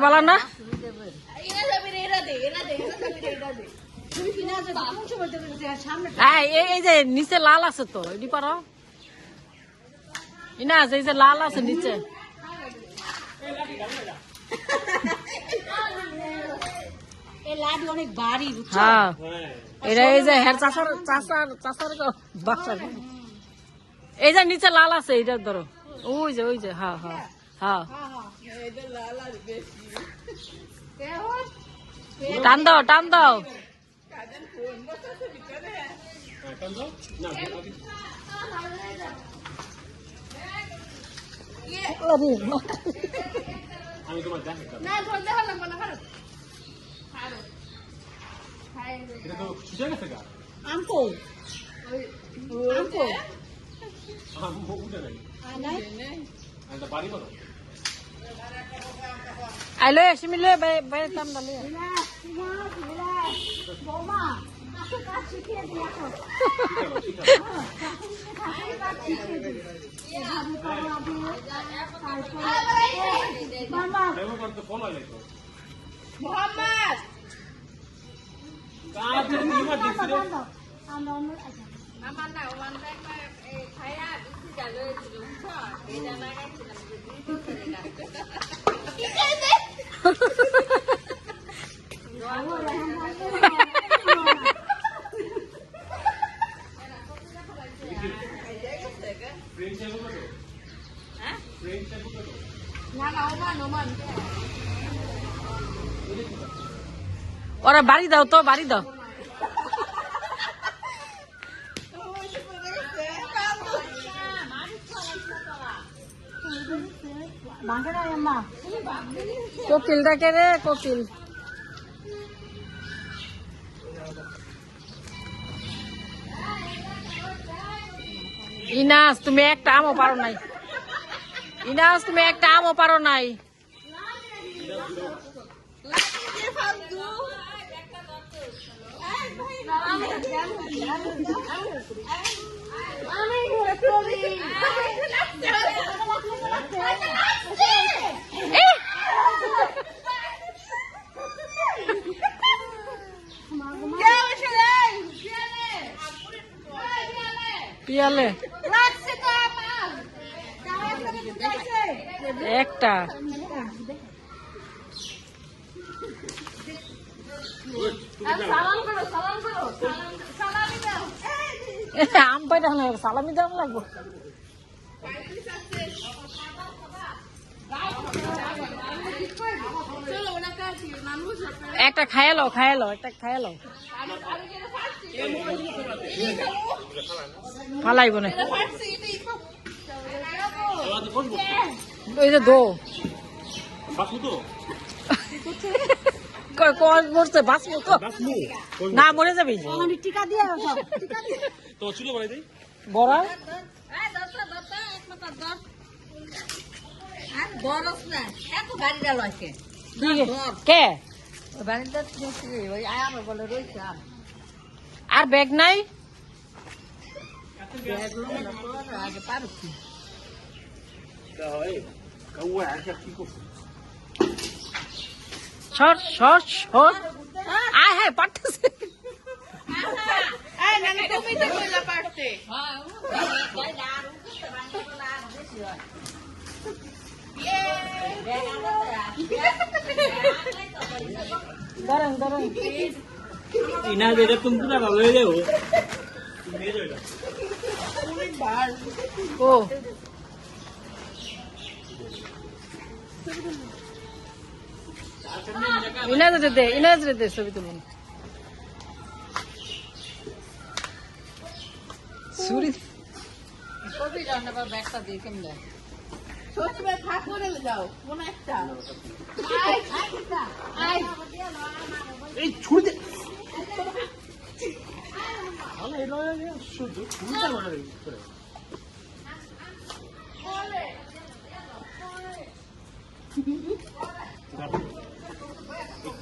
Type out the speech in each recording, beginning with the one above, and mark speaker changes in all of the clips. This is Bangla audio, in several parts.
Speaker 1: বালা না এই যে নিচে লাল আছে তো এটি পারো ইনা এই যে লাল আছে নিচে
Speaker 2: অনেক বাড়ি
Speaker 1: হ্যাঁ এটা এই যে হের চাষার বাচ্চা এই যে নিচে লাল আছে এইটা ধরো ওই যে হ্যাঁ হ্যাঁ হ্যাঁ টান দাও আইলো এসে মিলে বাইরে টান দালে ওরা বাড়ি দাও তো বাড়ি দাও কোকিল ডাকে রে কোকিল ইনাস তুমি একটা আমও পারো নাই পিয়ালে একটা আম পাইটা সালামি দাম লাগবো একটা খায়ালো ফালাইব না ওই যে দো মরছে বাঁচবো তো না মরে যাবি
Speaker 2: টিকা দিয়ে
Speaker 1: বড়া কে আর ব্যাগ নাই আয় হ্যাঁ পারতেছে দাঁড়ান
Speaker 3: ইনা যেটা তুমি পুরা ভালো হয়ে যাবো
Speaker 1: ও ইনাজ দে ছবি তুলুন সুরি কবি রান্না ব্যাগটা দিয়ে কেমন
Speaker 3: এই ছুড়ে দে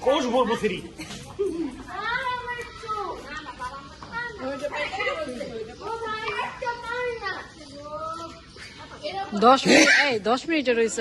Speaker 3: কোষ বলবো ফিরি
Speaker 1: 10 মিনিট রয়েছে